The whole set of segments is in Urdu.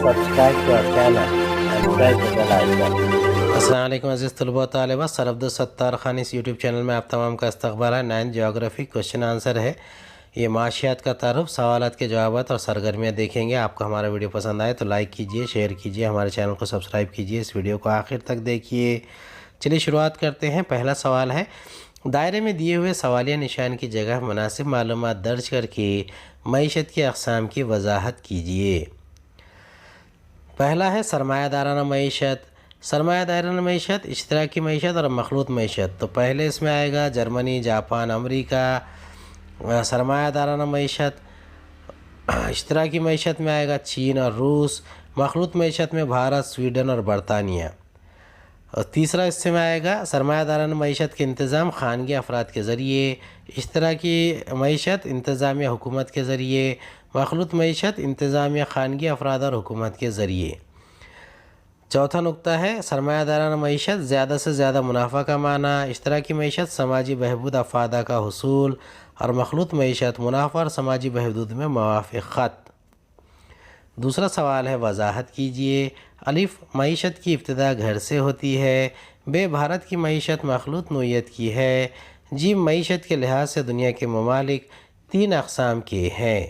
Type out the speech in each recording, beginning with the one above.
subscribe to our channel and press the bell icon. السلام علیکم عزیز طلباء و طالبات، سر عبدالستار خان اس یوٹیوب چینل میں آپ تمام کا استقبال ہے۔ 9 جیوگرافی کوشچن آنسر ہے، یہ معاشیات کا تعارف، سوالات کے جوابات اور سرگرمیاں دیکھیں گے۔ آپ کو ہمارا ویڈیو پسند آئے تو لائک کیجئے، شیئر کیجئے، ہمارے چینل کو سبسکرائب کیجئے، اس ویڈیو کو آخر تک دیکھیے۔ چلیے شروعات کرتے ہیں۔ پہلا سوال ہے، دائرے میں دیے ہوئے سوالیہ نشان کی جگہ مناسب معلومات درج کر کے معیشت کی اقسام کی وضاحت کیجئے۔ پہلا ہے سرمایہ دارانہ معیشت۔ سرمایہ دارانہ معیشت، اشتراکی معیشت اور مخلوط معیشت۔ تو پہلے اس میں آئے گا جرمنی، جاپان، امریکہ۔ سرمایہ دارانہ معیشت، اشتراکی معیشت میں آئے گا چین اور روس۔ مخلوط معیشت میں بھارت، سویڈن اور برطانیہ۔ اور تیسرا اس سے میں آئے گا سرمایہ دارانہ معیشت کے انتظام خانگی افراد کے ذریعے، اشتراکی معیشت انتظامیہ حکومت کے ذریعے، مخلوط معیشت انتظامیہ خانگی افراد اور حکومت کے ذریعے۔ چوتھا نقطہ ہے سرمایہ دارانہ معیشت زیادہ سے زیادہ منافع کمانا، اشتراکی معیشت سماجی بہبود افادہ کا حصول، اور مخلوط معیشت منافع اور سماجی بہبود میں موافقت۔ دوسرا سوال ہے وضاحت کیجئے۔ الف، معیشت کی ابتدا گھر سے ہوتی ہے۔ ب، بھارت کی معیشت مخلوط نوعیت کی ہے۔ ج، معیشت کے لحاظ سے دنیا کے ممالک 3 اقسام کے ہیں۔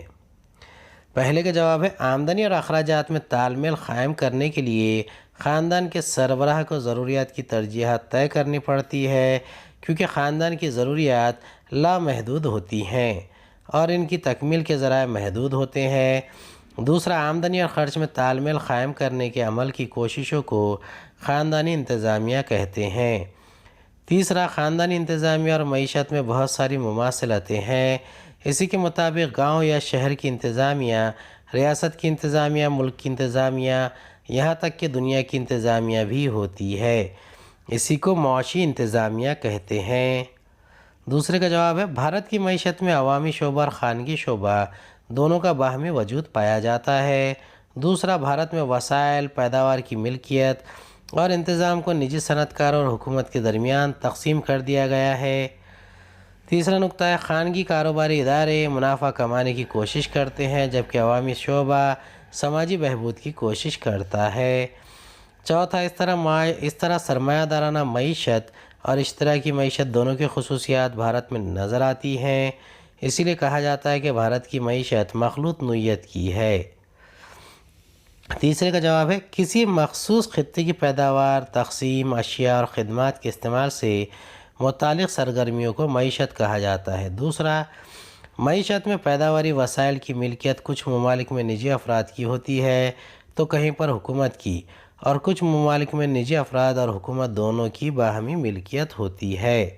پہلے کا جواب ہے آمدنی اور اخراجات میں تال میل قائم کرنے کے لیے خاندان کے سربراہ کو ضروریات کی ترجیحات طے کرنی پڑتی ہے، کیونکہ خاندان کی ضروریات لامحدود ہوتی ہیں اور ان کی تکمیل کے ذرائع محدود ہوتے ہیں۔ دوسرا، آمدنی اور خرچ میں تال میل قائم کرنے کے عمل کی کوششوں کو خاندانی انتظامیہ کہتے ہیں۔ تیسرا، خاندانی انتظامیہ اور معیشت میں بہت ساری مماثلتیں ہیں۔ اسی کے مطابق گاؤں یا شہر کی انتظامیہ، ریاست کی انتظامیہ، ملک کی انتظامیہ، یہاں تک کہ دنیا کی انتظامیہ بھی ہوتی ہے۔ اسی کو معاشی انتظامیہ کہتے ہیں۔ دوسرے کا جواب ہے بھارت کی معیشت میں عوامی شعبہ اور خانگی شعبہ دونوں کا باہمی وجود پایا جاتا ہے۔ دوسرا، بھارت میں وسائل، پیداوار کی ملکیت اور انتظام کو نجی صنعت کاروں اور حکومت کے درمیان تقسیم کر دیا گیا ہے۔ تیسرا نقطہ ہے خانگی کاروباری ادارے منافع کمانے کی کوشش کرتے ہیں، جبکہ عوامی شعبہ سماجی بہبود کی کوشش کرتا ہے۔ چوتھا، اس طرح سرمایہ دارانہ معیشت اور اشتراکی معیشت دونوں کی خصوصیات بھارت میں نظر آتی ہیں، اسی لیے کہا جاتا ہے کہ بھارت کی معیشت مخلوط نوعیت کی ہے۔ تیسرے کا جواب ہے کسی مخصوص خطے کی پیداوار، تقسیم، اشیاء اور خدمات کے استعمال سے متعلق سرگرمیوں کو معیشت کہا جاتا ہے۔ دوسرا، معیشت میں پیداواری وسائل کی ملکیت کچھ ممالک میں نجی افراد کی ہوتی ہے تو کہیں پر حکومت کی، اور کچھ ممالک میں نجی افراد اور حکومت دونوں کی باہمی ملکیت ہوتی ہے۔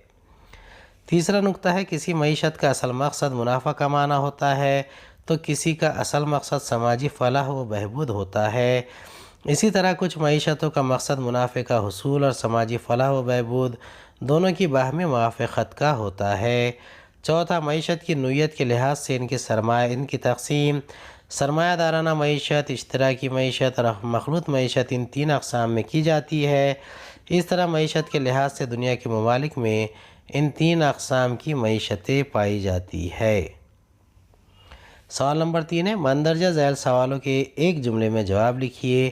تیسرا نقطہ ہے کسی معیشت کا اصل مقصد منافع کمانا ہوتا ہے تو کسی کا اصل مقصد سماجی فلاح و بہبود ہوتا ہے۔ اسی طرح کچھ معیشتوں کا مقصد منافع کا حصول اور سماجی فلاح و بہبود دونوں کی باہمی موافقت کا ہوتا ہے۔ چوتھا، معیشت کی نوعیت کے لحاظ سے ان کی تقسیم سرمایہ دارانہ معیشت، اشتراکی معیشت اور مخلوط معیشت ان 3 اقسام میں کی جاتی ہے۔ اس طرح معیشت کے لحاظ سے دنیا کے ممالک میں ان 3 اقسام کی معیشتیں پائی جاتی ہے۔ سوال نمبر 3 ہے مندرجہ ذیل سوالوں کے ایک جملے میں جواب لکھیے۔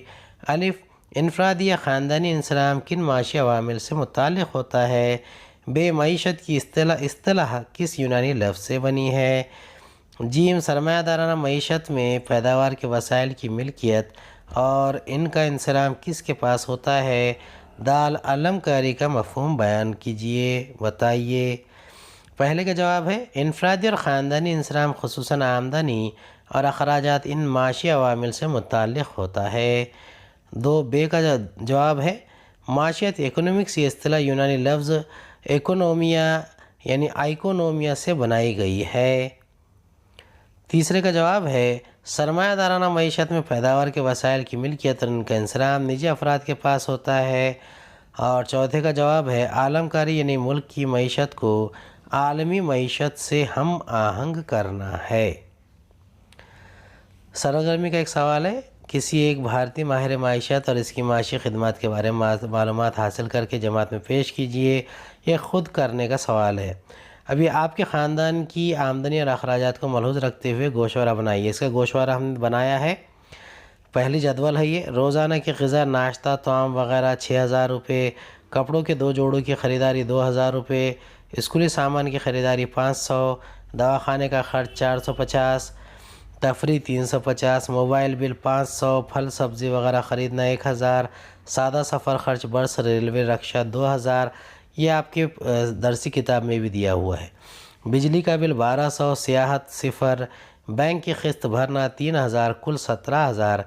الف، انفرادی یا خاندانی انضمام کن معاشی عوامل سے متعلق ہوتا ہے؟ ب، معیشت کی اصطلاح کس یونانی لفظ سے بنی ہے؟ ج، سرمایہ دارانہ معیشت میں پیداوار کے وسائل کی ملکیت اور ان کا انصرام کس کے پاس ہوتا ہے؟ د، علم کاری کا مفہوم بیان کیجئے، بتائیے۔ پہلے کا جواب ہے انفرادی اور خاندانی انضمام خصوصاً آمدنی اور اخراجات ان معاشی عوامل سے متعلق ہوتا ہے۔ 2، ب کا جواب ہے معاشیت اکنومکس یہ اصطلاح یونانی لفظ اکونومیا یعنی آئیکونومیا سے بنائی گئی ہے۔ تیسرے کا جواب ہے سرمایہ دارانہ معیشت میں پیداوار کے وسائل کی ملکیت اور ان کا انصرام نجی افراد کے پاس ہوتا ہے۔ اور چوتھے کا جواب ہے عالم کاری یعنی ملک کی معیشت کو عالمی معیشت سے ہم آہنگ کرنا ہے۔ سرگرمی کا ایک سوال ہے کسی ایک بھارتی ماہر معیشت اور اس کی معاشی خدمات کے بارے میں معلومات حاصل کر کے جماعت میں پیش کیجئے۔ یہ خود کرنے کا سوال ہے۔ ابھی آپ کے خاندان کی آمدنی اور اخراجات کو ملحوظ رکھتے ہوئے گوشوارہ بنائیے۔ اس کا گوشوارہ ہم نے بنایا ہے۔ پہلی جدول ہے یہ. روزانہ کی غذا ناشتہ طعام وغیرہ 6,000 روپے، کپڑوں کے 2 جوڑوں کی خریداری 2,000 روپے، اسکولی سامان کی خریداری 500، دواخانے کا خرچ 450، تفریح 350، موبائل بل 500، پھل سبزی وغیرہ خریدنا 1,000، سادہ سفر خرچ بس ریلوے رکشہ 2,000. یہ آپ کے درسی کتاب میں بھی دیا ہوا ہے. بجلی کا بل 1,200، سیاحت 0، بینک کی قسط بھرنا 3,000، کل 17,000،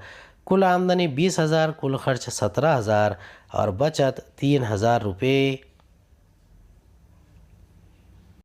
کل آمدنی 20,000، کل خرچ 17,000 اور بچت 3,000 روپے.